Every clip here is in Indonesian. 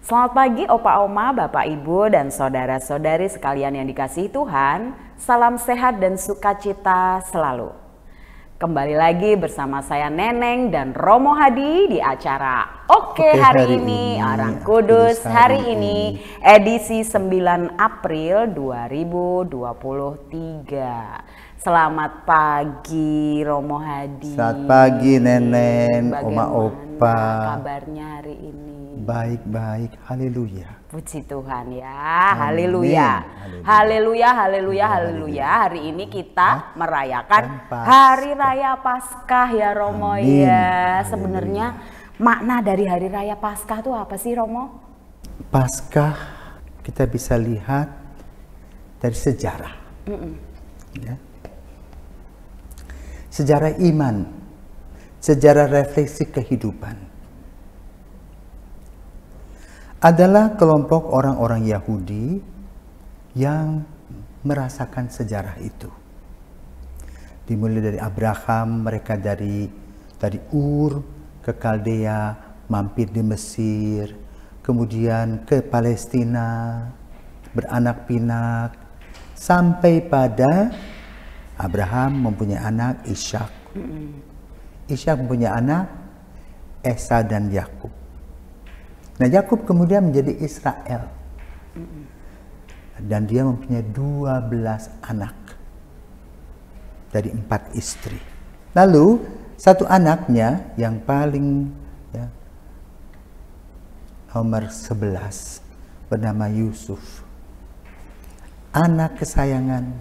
Selamat pagi Opa Oma, Bapak Ibu dan saudara-saudari sekalian yang dikasihi Tuhan. Salam sehat dan sukacita selalu. Kembali lagi bersama saya Neneng dan Romo Hadi di acara Oke hari ini Orang Kudus hari ini edisi 9 April 2023. Selamat pagi Romo Hadi. Selamat pagi Neneng, Oma Opa. Kabarnya hari ini? Baik-baik, haleluya. Puji Tuhan ya, haleluya. Haleluya, haleluya, haleluya. Hari ini kita merayakan Hari Raya Paskah ya Romo. Amin. Ya. Sebenarnya makna dari Hari Raya Paskah itu apa sih Romo? Paskah kita bisa lihat dari sejarah. Ya. Sejarah iman, sejarah refleksi kehidupan. Adalah kelompok orang-orang Yahudi yang merasakan sejarah itu. Dimulai dari Abraham, mereka dari Ur ke Kaldea, mampir di Mesir, kemudian ke Palestina, beranak pinak, sampai pada Abraham mempunyai anak Ishak. Ishak mempunyai anak Esa dan Yakub. Nah, Yakub kemudian menjadi Israel. Dan dia mempunyai 12 anak dari 4 istri. Lalu satu anaknya yang paling nomor 11 bernama Yusuf. Anak kesayangan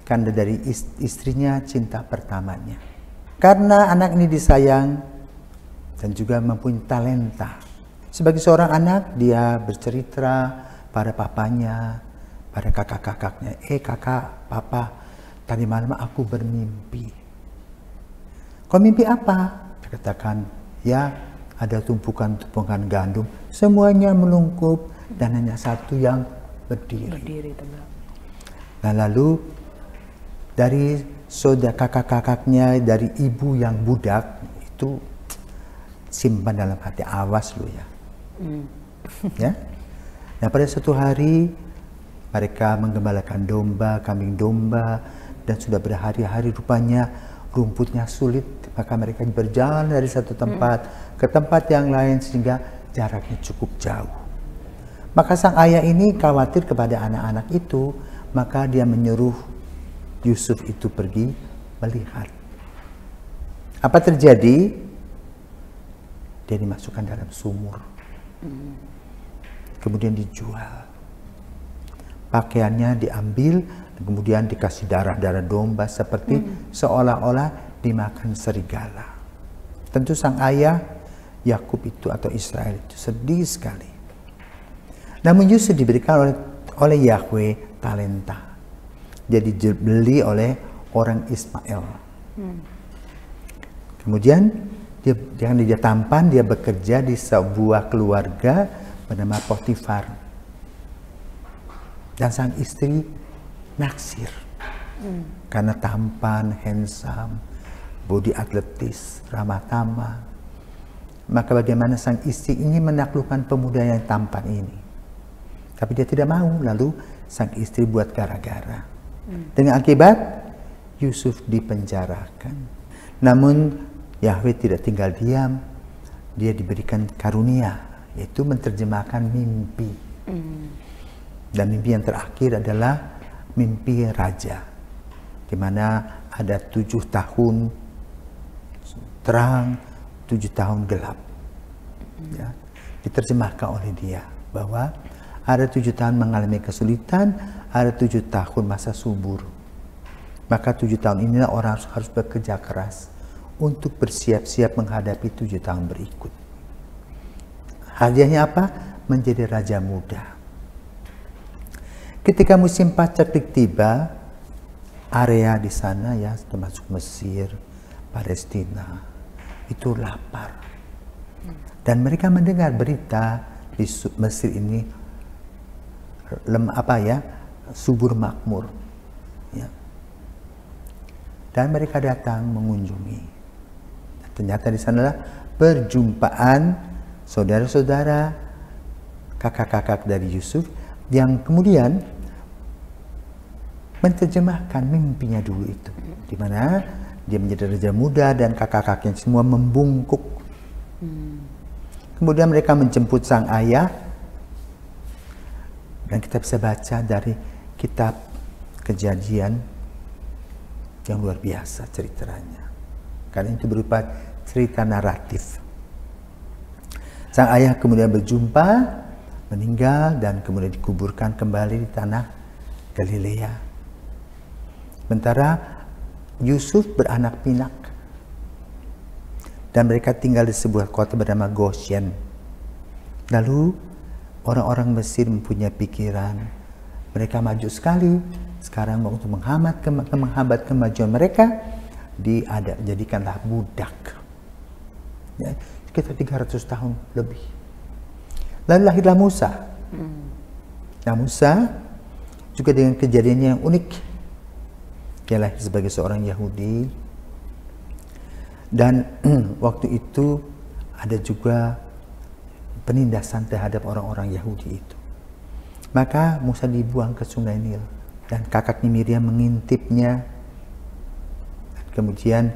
karena dari istrinya cinta pertamanya. Karena anak ini disayang dan juga mempunyai talenta. Sebagai seorang anak, dia bercerita pada papanya, pada kakak-kakaknya. Kakak, papa, tadi malam aku bermimpi. Kau mimpi apa? Dia katakan, ya ada tumpukan-tumpukan gandum. Semuanya melungkup dan hanya satu yang berdiri. Nah, lalu dari saudara kakak-kakaknya, dari ibu yang budak, itu simpan dalam hati, awas lu ya. Ya. Nah, pada suatu hari mereka menggembalakan domba, kambing domba, dan sudah berhari-hari rupanya rumputnya sulit, maka mereka berjalan dari satu tempat ke tempat yang lain sehingga jaraknya cukup jauh. Maka sang ayah ini khawatir kepada anak-anak itu, maka dia menyuruh Yusuf itu pergi melihat. Apa terjadi? Dia dimasukkan dalam sumur. Kemudian dijual. Pakaiannya diambil, kemudian dikasih darah-darah domba seperti seolah-olah dimakan serigala. Tentu sang ayah Yakub itu atau Israel itu sedih sekali. Namun Yusuf diberikan oleh Yahweh talenta. Jadi dibeli oleh orang Ismail. Kemudian dia tampan, dia bekerja di sebuah keluarga bernama Potifar. Dan sang istri naksir. Karena tampan, handsome, body atletis, ramah tamah. Maka bagaimana sang istri ingin menaklukkan pemuda yang tampan ini. Tapi dia tidak mau, lalu sang istri buat gara-gara. Dengan akibat, Yusuf dipenjarakan. Namun, Yahweh tidak tinggal diam, dia diberikan karunia, yaitu menerjemahkan mimpi. Dan mimpi yang terakhir adalah mimpi raja, di mana ada 7 tahun terang, 7 tahun gelap. Ya, diterjemahkan oleh dia, bahwa ada 7 tahun mengalami kesulitan, ada 7 tahun masa subur. Maka 7 tahun inilah orang harus bekerja keras untuk bersiap-siap menghadapi 7 tahun berikut. Hadiahnya apa? Menjadi raja muda. Ketika musim paceklik tiba, area di sana ya, termasuk Mesir, Palestina, itu lapar. Dan mereka mendengar berita di Mesir ini subur makmur. Ya. Dan mereka datang mengunjungi. Ternyata di sanalah perjumpaan saudara-saudara kakak-kakak dari Yusuf yang kemudian menerjemahkan mimpinya dulu itu, di mana dia menjadi raja muda dan kakak-kakaknya semua membungkuk. Kemudian mereka menjemput sang ayah, dan kita bisa baca dari kitab Kejadian yang luar biasa ceritanya, karena itu berupa cerita naratif. Sang ayah kemudian berjumpa, meninggal, dan kemudian dikuburkan kembali di tanah Galilea. Sementara Yusuf beranak pinak, dan mereka tinggal di sebuah kota bernama Goshen. Lalu orang-orang Mesir mempunyai pikiran, mereka maju sekali, sekarang untuk menghambat kemajuan mereka, jadikanlah budak. Ya, sekitar 300 tahun lebih. Lalu lahirlah Musa. Nah, Musa juga dengan kejadiannya yang unik. Dia lahir sebagai seorang Yahudi, dan waktu itu ada juga penindasan terhadap orang-orang Yahudi itu. Maka Musa dibuang ke Sungai Nil, dan kakaknya Miriam mengintipnya. Kemudian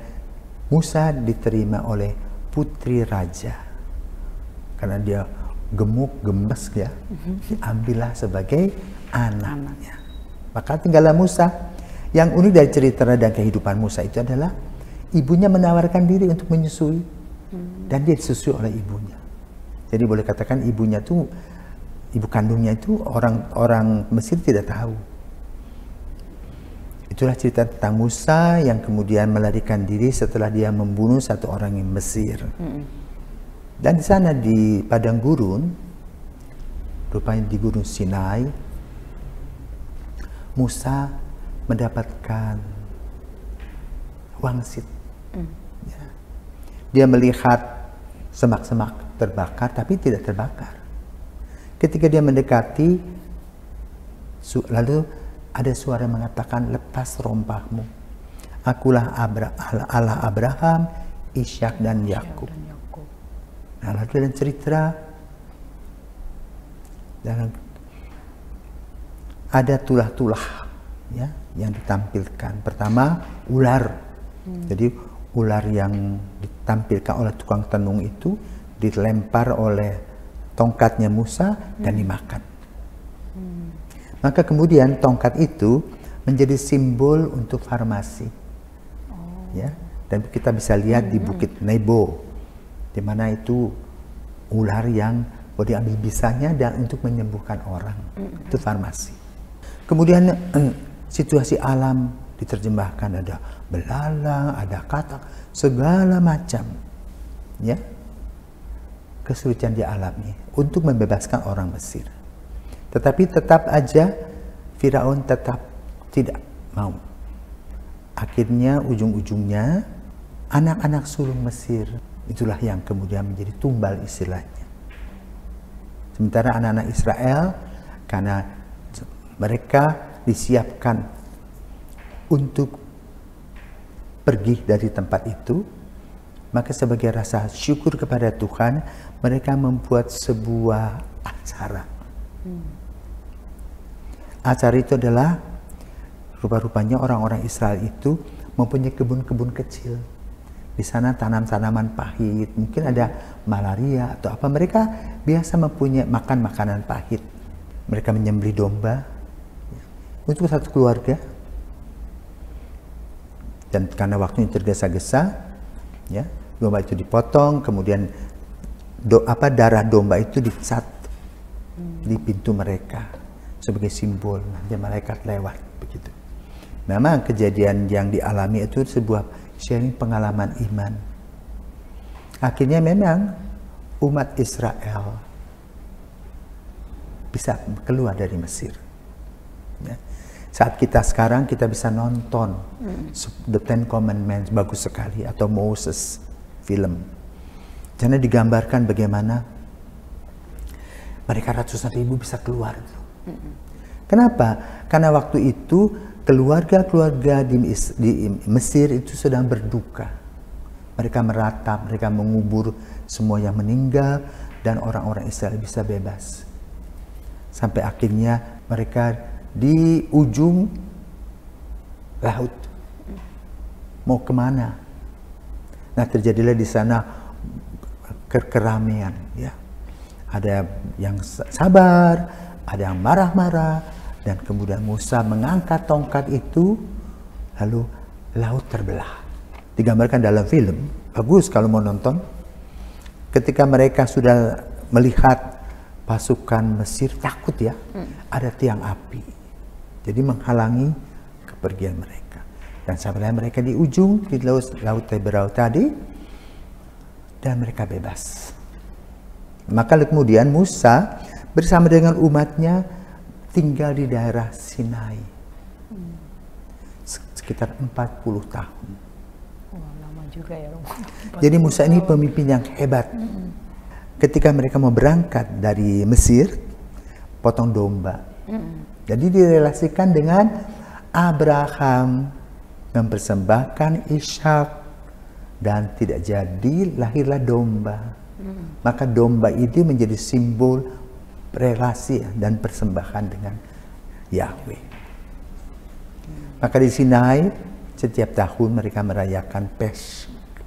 Musa diterima oleh putri raja, karena dia gemuk, gemes ya, diambillah sebagai anaknya. Maka tinggallah Musa. Yang unik dari cerita dan kehidupan Musa itu adalah ibunya menawarkan diri untuk menyusui, dan dia disusui oleh ibunya. Jadi boleh katakan ibunya tuh, ibu kandungnya itu orang Mesir tidak tahu. Itulah cerita tentang Musa yang kemudian melarikan diri setelah dia membunuh satu orang yang Mesir. Dan di sana di padang gurun, rupanya di Gunung Sinai, Musa mendapatkan wangsit. Ya. Dia melihat semak-semak terbakar, tapi tidak terbakar. Ketika dia mendekati, lalu ada suara mengatakan, lepas rompahmu. Akulah Allah Abraham, Ishak dan Yakub. Nah, lalu dalam cerita, ada tulah-tulah ya yang ditampilkan. Pertama, ular. Jadi ular yang ditampilkan oleh tukang tenung itu dilempar oleh tongkatnya Musa dan dimakan. Maka kemudian tongkat itu menjadi simbol untuk farmasi. Ya, dan kita bisa lihat di Bukit Nebo, di mana itu ular yang boleh diambil bisanya dan untuk menyembuhkan orang. Itu farmasi. Kemudian situasi alam diterjemahkan, ada belalang, ada katak, segala macam ya kesulitan dialami untuk membebaskan orang Mesir. Tetapi tetap aja Firaun tetap tidak mau. Akhirnya ujung-ujungnya anak-anak sulung Mesir itulah yang kemudian menjadi tumbal istilahnya. Sementara anak-anak Israel, karena mereka disiapkan untuk pergi dari tempat itu, maka sebagai rasa syukur kepada Tuhan, mereka membuat sebuah acara. Acara itu adalah rupa-rupanya orang-orang Israel itu mempunyai kebun-kebun kecil. Di sana tanam tanaman pahit, mungkin ada malaria atau apa. Mereka biasa mempunyai makan makanan pahit. Mereka menyembelih domba untuk satu keluarga, dan karena waktunya tergesa-gesa, ya domba itu dipotong, kemudian darah domba itu dicat di pintu mereka sebagai simbol nanti malaikat lewat begitu. Memang kejadian yang dialami itu sebuah sharing pengalaman iman. Akhirnya memang umat Israel bisa keluar dari Mesir. Ya. Saat kita sekarang kita bisa nonton The Ten Commandments, bagus sekali, atau Moses film. Karena digambarkan bagaimana mereka ratusan ribu bisa keluar. Kenapa? Karena waktu itu keluarga-keluarga di Mesir itu sedang berduka. Mereka meratap, mereka mengubur semua yang meninggal, dan orang-orang Israel bisa bebas. Sampai akhirnya mereka di ujung laut. Mau kemana? Nah, terjadilah di sana keramaian, ya. Ada yang sabar, ada yang marah-marah, dan kemudian Musa mengangkat tongkat itu, lalu laut terbelah. Digambarkan dalam film, bagus kalau mau nonton. Ketika mereka sudah melihat pasukan Mesir, takut ya, ada tiang api. Jadi menghalangi kepergian mereka. Dan sampailah mereka di ujung, di laut Teberau tadi, dan mereka bebas. Maka kemudian Musa bersama dengan umatnya tinggal di daerah Sinai. Sekitar 40 tahun. Wah, lama juga ya. Jadi Musa ini pemimpin yang hebat. Ketika mereka mau berangkat dari Mesir, potong domba. Jadi direlasikan dengan Abraham mempersembahkan Ishak, dan tidak jadi, lahirlah domba. Maka domba itu menjadi simbol relasi dan persembahan dengan Yahweh. Maka di Sinai setiap tahun mereka merayakan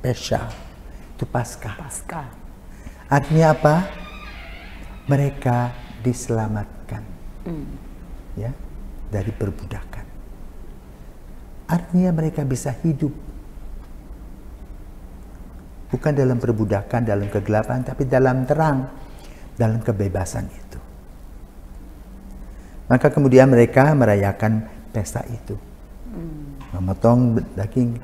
Pesha, itu Paskah. Artinya apa? Mereka diselamatkan, ya, dari perbudakan. Artinya mereka bisa hidup bukan dalam perbudakan, dalam kegelapan, tapi dalam terang, dalam kebebasan itu. Maka kemudian mereka merayakan pesta itu, memotong daging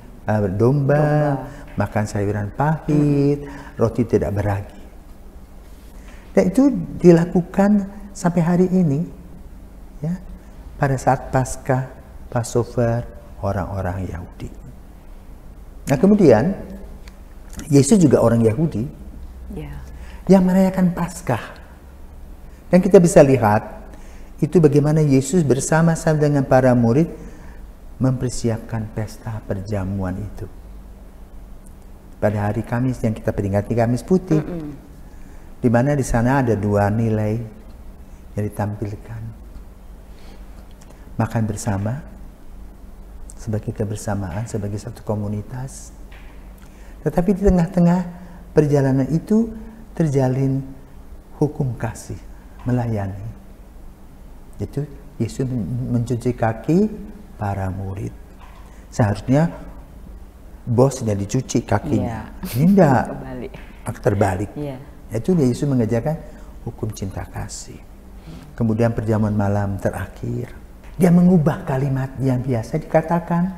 domba, makan sayuran pahit, roti tidak beragi. Dan itu dilakukan sampai hari ini, ya, pada saat Paskah, Passover orang-orang Yahudi. Nah kemudian Yesus juga orang Yahudi yang merayakan Paskah. Dan kita bisa lihat itu bagaimana Yesus bersama-sama dengan para murid mempersiapkan pesta perjamuan itu. Pada hari Kamis yang kita peringati Kamis Putih, di mana di sana ada dua nilai yang ditampilkan. Makan bersama, sebagai kebersamaan, sebagai satu komunitas. Tetapi di tengah-tengah perjalanan itu terjalin hukum kasih, melayani. Itu Yesus mencuci kaki para murid. Seharusnya bosnya dicuci kakinya. Ini enggak, terbalik. Itu Yesus mengajarkan hukum cinta kasih. Kemudian perjamuan malam terakhir, dia mengubah kalimat yang biasa dikatakan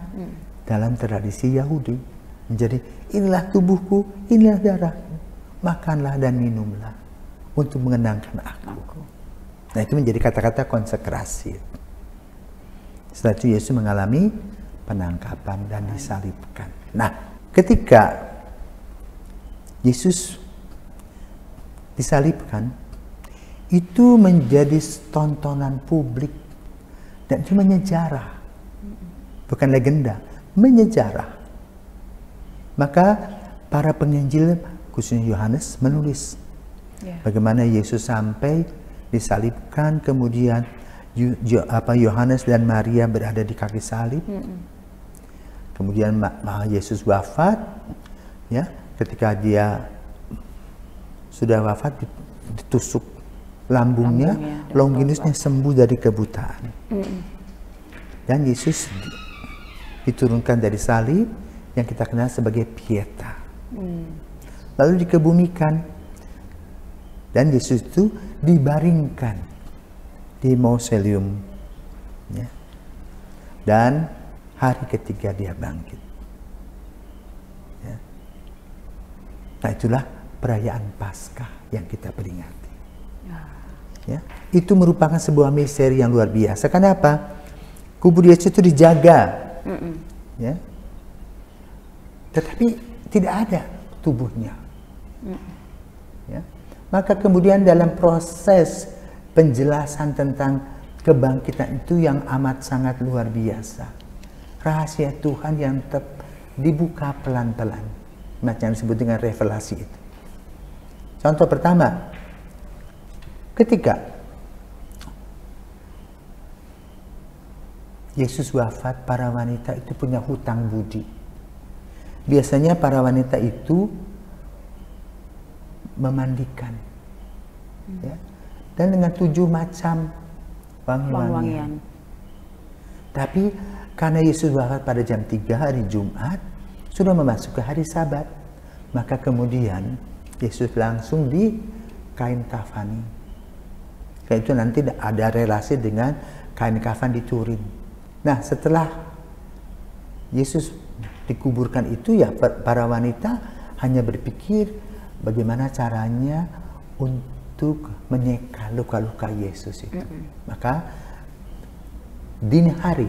dalam tradisi Yahudi menjadi inilah tubuhku, inilah darahku, makanlah dan minumlah untuk mengenangkan aku. Nah itu menjadi kata-kata konsekrasi. Setelah itu Yesus mengalami penangkapan dan disalibkan. Nah ketika Yesus disalibkan, itu menjadi tontonan publik dan itu menyejarah, bukan legenda, menyejarah. Maka para penginjil khususnya Yohanes menulis bagaimana Yesus sampai disalibkan, kemudian Yohanes dan Maria berada di kaki salib, kemudian Yesus wafat, ya, ketika dia sudah wafat ditusuk lambungnya Longinusnya sembuh dari kebutaan. Dan Yesus diturunkan dari salib yang kita kenal sebagai Pieta. Lalu dikebumikan. Dan Yesus itu dibaringkan di mausoleum. Ya. Dan hari ketiga dia bangkit. Ya. Nah itulah perayaan Paskah yang kita peringati. Ya, itu merupakan sebuah misteri yang luar biasa. Kenapa? Kubur Yesus itu dijaga, ya, tetapi tidak ada tubuhnya. Ya. Maka kemudian dalam proses penjelasan tentang kebangkitan itu yang amat sangat luar biasa. Rahasia Tuhan yang dibuka pelan-pelan, macam disebut dengan revelasi itu. Contoh pertama, ketika Yesus wafat, para wanita itu punya hutang budi. Biasanya para wanita itu memandikan, ya, dan dengan 7 macam wangi-wangian. Tapi karena Yesus wafat pada jam 3 hari Jumat, sudah memasuki hari Sabat, maka kemudian Yesus langsung di kain kafani. Karena itu nanti ada relasi dengan kain kafan di Turin. Nah, setelah Yesus dikuburkan itu, ya para wanita hanya berpikir bagaimana caranya untuk menyeka luka-luka Yesus itu. Maka dini hari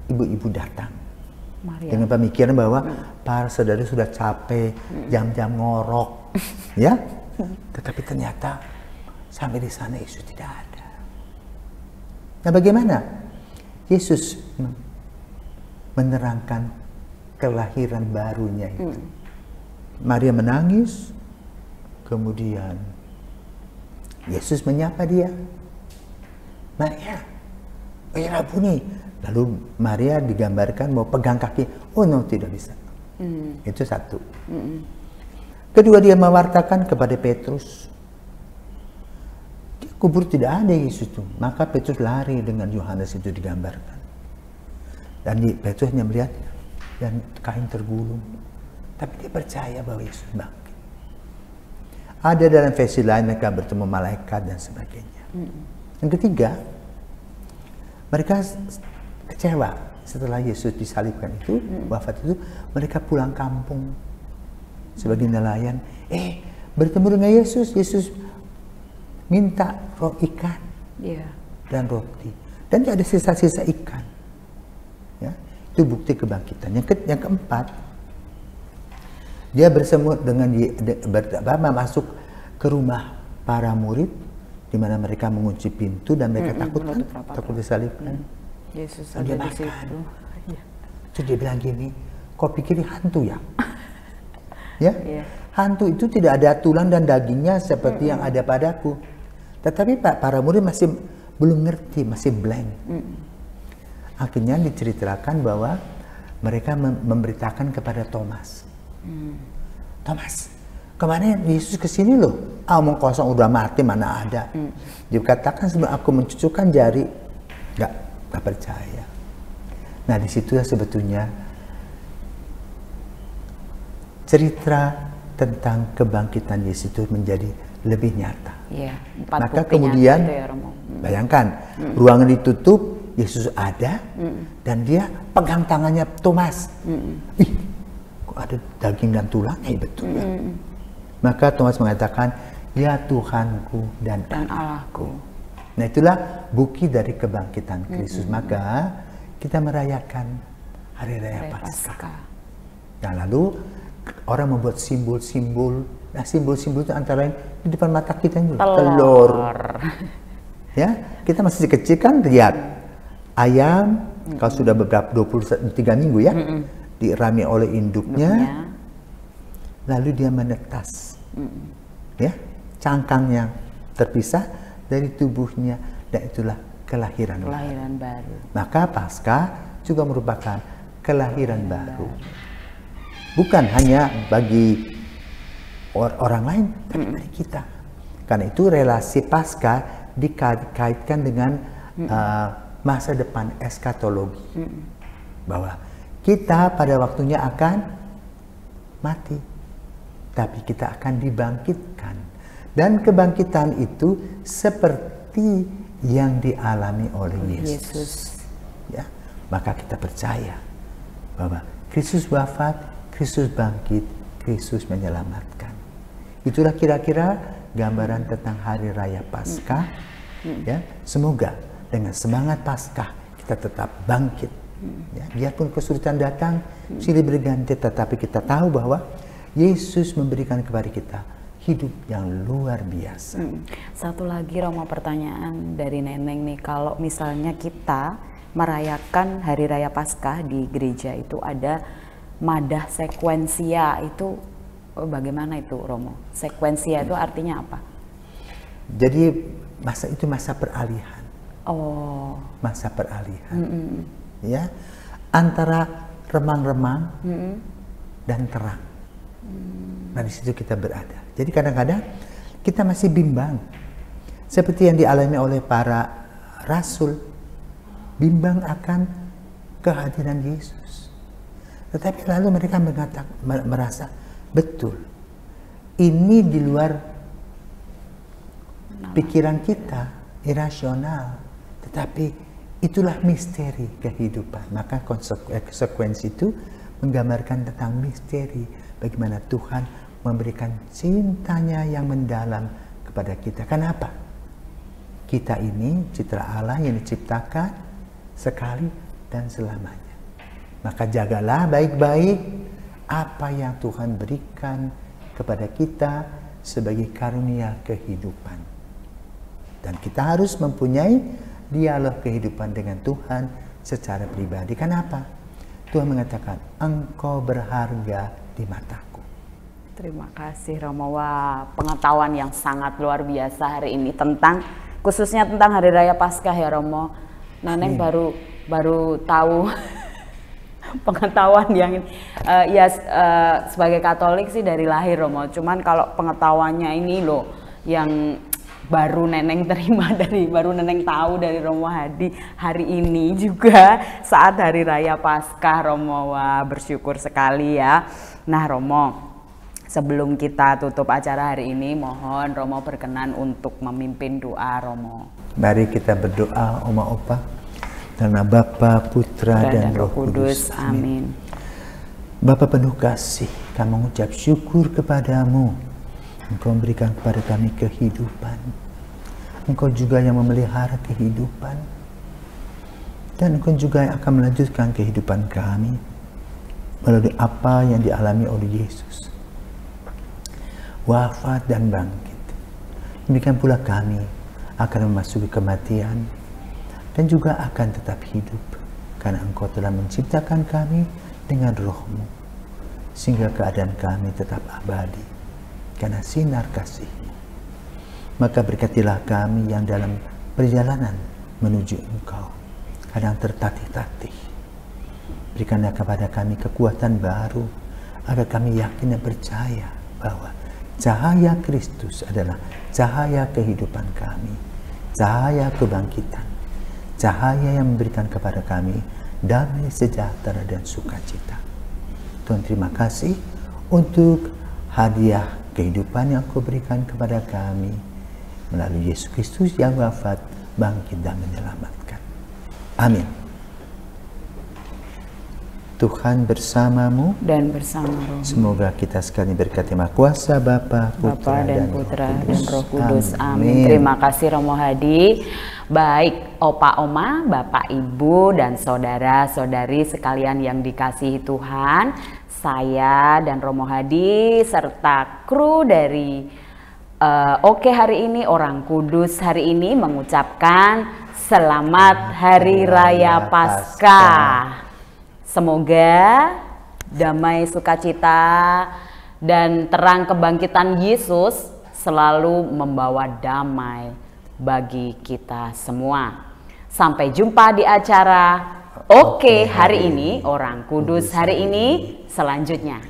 ibu-ibu datang dengan pemikiran bahwa para saudara sudah capek, jam-jam ngorok, ya. Tetapi ternyata sampai di sana Yesus tidak ada. Nah, bagaimana Yesus menerangkan kelahiran barunya itu? Maria menangis, kemudian Yesus menyapa dia, Maria, ya Rabuni. Lalu Maria digambarkan mau pegang kaki, oh no, tidak bisa. Itu satu. Kedua, dia mewartakan kepada Petrus, di kubur tidak ada Yesus itu. Maka Petrus lari dengan Yohanes itu digambarkan. Dan Petrus hanya melihat dan kain tergulung. Tapi dia percaya bahwa Yesus bangkit. Ada dalam versi lain mereka bertemu malaikat dan sebagainya. Yang ketiga, mereka kecewa setelah Yesus disalibkan itu, wafat itu, mereka pulang kampung sebagai nelayan. Bertemu dengan Yesus, Yesus minta roh ikan dan roti, dan tidak ada sisa-sisa ikan. Ya, itu bukti kebangkitan. Yang keempat, dia bersemu dengan masuk ke rumah para murid, di mana mereka mengunci pintu dan mereka takut disalibkan. Yesus ada di situ. Terus dia bilang gini, kau pikir hantu ya? Ya, hantu itu tidak ada tulang dan dagingnya seperti yang ada padaku. Tetapi para murid masih belum ngerti, masih blank. Akhirnya diceritakan bahwa mereka memberitakan kepada Thomas, Thomas, kemana Yesus kesini loh? Omong kosong, udah mati, mana ada. Dikatakan sebelum aku mencucukkan jari, nggak percaya. Nah, disitulah sebetulnya cerita tentang kebangkitan Yesus itu menjadi lebih nyata. Maka kemudian bayangkan, ruangan ditutup, Yesus ada, dan dia pegang tangannya Thomas. Ih, kok ada daging dan tulangnya? Betul ya. Maka Thomas mengatakan, ya Tuhanku dan Allahku. Nah, itulah bukti dari kebangkitan Kristus. Maka kita merayakan Hari Raya Paskah. Nah, lalu orang membuat simbol-simbol. Nah, simbol-simbol itu antara lain di depan mata kita ini, telur. Ya, kita masih kecil kan lihat ayam, kalau sudah beberapa 23 minggu ya, dirami oleh induknya, lalu dia menetas, ya, cangkangnya terpisah dari tubuhnya, dan itulah kelahiran baru. Maka Paskah juga merupakan kelahiran baru. Bukan hanya bagi orang lain, tapi bagi kita. Karena itu relasi Paskah dikaitkan dengan masa depan eskatologi. Bahwa kita pada waktunya akan mati, tapi kita akan dibangkitkan. Dan kebangkitan itu seperti yang dialami oleh Yesus. Ya, maka kita percaya bahwa Kristus wafat, Kristus bangkit, Kristus menyelamatkan. Itulah kira-kira gambaran tentang Hari Raya Paskah. Ya, semoga dengan semangat Paskah kita tetap bangkit. Ya, biarpun kesulitan datang, silih berganti, tetapi kita tahu bahwa Yesus memberikan kepada kita hidup yang luar biasa. Satu lagi Romo, pertanyaan dari Neneng nih, kalau misalnya kita merayakan Hari Raya Paskah di gereja itu ada madah sekuensia, itu bagaimana itu Romo? Sekuensia itu artinya apa? Jadi masa itu masa peralihan. Oh. Masa peralihan. ya, antara remang-remang dan terang. Nah, di situ kita berada. Jadi kadang-kadang kita masih bimbang, seperti yang dialami oleh para rasul, bimbang akan kehadiran Yesus. Tetapi lalu mereka merasa betul, ini di luar pikiran kita, irasional, tetapi itulah misteri kehidupan. Maka konsekuensi itu menggambarkan tentang misteri bagaimana Tuhan memberikan cintanya yang mendalam kepada kita. Kenapa? Kita ini citra Allah yang diciptakan sekali dan selamanya. Maka jagalah baik-baik apa yang Tuhan berikan kepada kita sebagai karunia kehidupan. Dan kita harus mempunyai dialog kehidupan dengan Tuhan secara pribadi. Kenapa? Tuhan mengatakan, engkau berharga di mataku. Terima kasih Romo. Wah, pengetahuan yang sangat luar biasa hari ini tentang, khususnya tentang Hari Raya Paskah ya Romo. Neneng baru tahu pengetahuan yang sebagai Katolik sih dari lahir Romo. Cuman kalau pengetahuannya ini loh yang baru Neneng terima baru Neneng tahu dari Romo Hadi hari ini juga saat Hari Raya Paskah Romo. Wah, bersyukur sekali ya. Nah Romo, sebelum kita tutup acara hari ini, mohon Romo berkenan untuk memimpin doa Romo. Mari kita berdoa Oma Opa, karena Bapa, Putra dan Roh Kudus. Amin. Bapa penuh kasih, kami mengucap syukur kepadamu. Engkau memberikan kepada kami kehidupan. Engkau juga yang memelihara kehidupan. Dan Engkau juga yang akan melanjutkan kehidupan kami melalui apa yang dialami oleh Yesus. Wafat dan bangkit. Demikian pula kami akan memasuki kematian dan juga akan tetap hidup. Karena Engkau telah menciptakan kami dengan Roh-Mu, sehingga keadaan kami tetap abadi karena sinar kasih-Mu. Maka berkatilah kami yang dalam perjalanan menuju Engkau kadang tertatih-tatih. Berikanlah kepada kami kekuatan baru agar kami yakin dan percaya bahwa cahaya Kristus adalah cahaya kehidupan kami, cahaya kebangkitan, cahaya yang memberikan kepada kami damai, sejahtera dan sukacita. Tuhan, terima kasih untuk hadiah kehidupan yang Kau berikan kepada kami melalui Yesus Kristus yang wafat, bangkit dan menyelamatkan. Amin. Tuhan bersamamu dan bersama Roh. Semoga kita sekalian berkati Maha Kuasa Bapa, Putra dan Roh Kudus. Amin. Terima kasih Romo Hadi. Baik Opa Oma, Bapak Ibu dan saudara-saudari sekalian yang dikasihi Tuhan, saya dan Romo Hadi serta kru dari Oke hari ini, Orang Kudus hari ini mengucapkan Selamat Hari Raya Paskah. Semoga damai, sukacita dan terang kebangkitan Yesus selalu membawa damai bagi kita semua. Sampai jumpa di acara Oke hari ini, Orang Kudus hari ini selanjutnya.